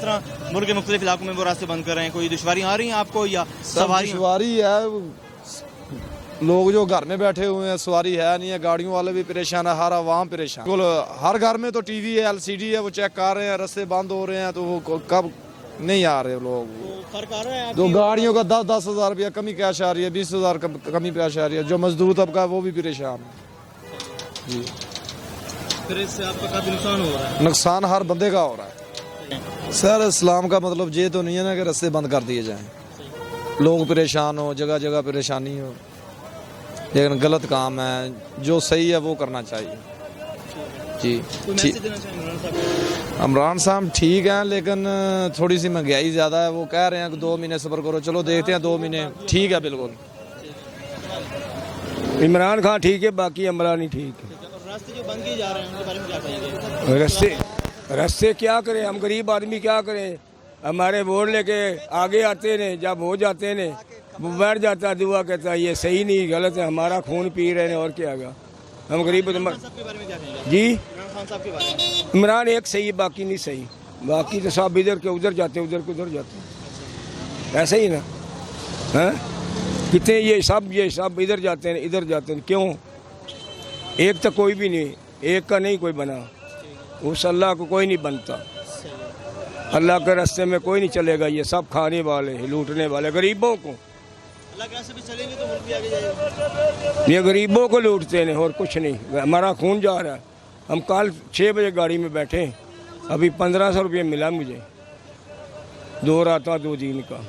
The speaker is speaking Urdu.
جس طرح ملک کے مختلف علاقوں میں وہ راستے بند کر رہے ہیں، کوئی دشواریاں آ رہی ہیں آپ کو یا سواری؟ دشواری ہے، لوگ جو گھر میں بیٹھے ہوئے ہیں سواری ہے نہیں ہے، گاڑیوں والے بھی پریشان ہے، ہر عوام پریشان، ہر گھر میں تو ٹی وی ہے، LCD ہے، وہ چیک کر رہے ہیں، راستے بند ہو رہے ہیں تو وہ کب نہیں آ رہے لوگ۔ فرق آ رہا ہے جو گاڑیوں کا 10-10 ہزار روپیہ کمی کیش آ رہی ہے، 20 ہزار کمی پیش آ رہی ہے، جو مزدور طبقہ ہے وہ بھی پریشان ہے جی۔ پھر اس سے آپ کا کافی نقصان ہو رہا ہے؟ نقصان ہر بندے کا ہو رہا ہے سر۔ اسلام کا مطلب یہ تو نہیں ہے نا کہ راستے بند کر دیے جائیں، لوگ پریشان ہو، جگہ جگہ پریشانی ہو، لیکن غلط کام ہے، جو صحیح ہے وہ کرنا چاہیے جی۔ عمران صاحب ٹھیک ہیں لیکن تھوڑی سی مہنگائی زیادہ ہے، وہ کہہ رہے ہیں کہ 2 مہینے صبر کرو، چلو دیکھتے ہیں 2 مہینے، ٹھیک ہے بالکل۔ عمران خان ٹھیک ہے، باقی عمران نہیں ٹھیک ہے۔ راستے جو بند کیے جا رہے ہیں ان کے بارے میں کیا کہیں گے؟ راستے کیا کریں ہم غریب آدمی، کیا کریں؟ ہمارے ووٹ لے کے آگے آتے ہیں، جب ہو جاتے ہیں وہ بیٹھ جاتا ہے، دعا کہتا ہے یہ صحیح نہیں غلط ہے، ہمارا خون پی رہے ہیں اور کیا گا ہم غریب۔ جی عمران ایک صحیح باقی نہیں صحیح، باقی تو سب ادھر کے ادھر جاتے ہیں، ادھر کے ادھر جاتے ہیں، ایسے ہی نا ہاں؟ کتنے یہ سب ادھر جاتے ہیں ادھر جاتے ہیں، کیوں؟ ایک تو کوئی بھی نہیں، ایک کا نہیں کوئی بنا، اس اللہ کو کوئی نہیں بنتا، اللہ کے راستے میں کوئی نہیں چلے گا، یہ سب کھانے والے لوٹنے والے غریبوں کو، اللہ کے راستے پہ چلیں گے تو ملک بھی آگے جائے گا۔ یہ غریبوں کو لوٹتے ہیں اور کچھ نہیں، ہمارا خون جا رہا ہے۔ ہم کل 6 بجے گاڑی میں بیٹھے، ابھی 1500 روپے ملا مجھے، 2 راتوں 2 دن کا۔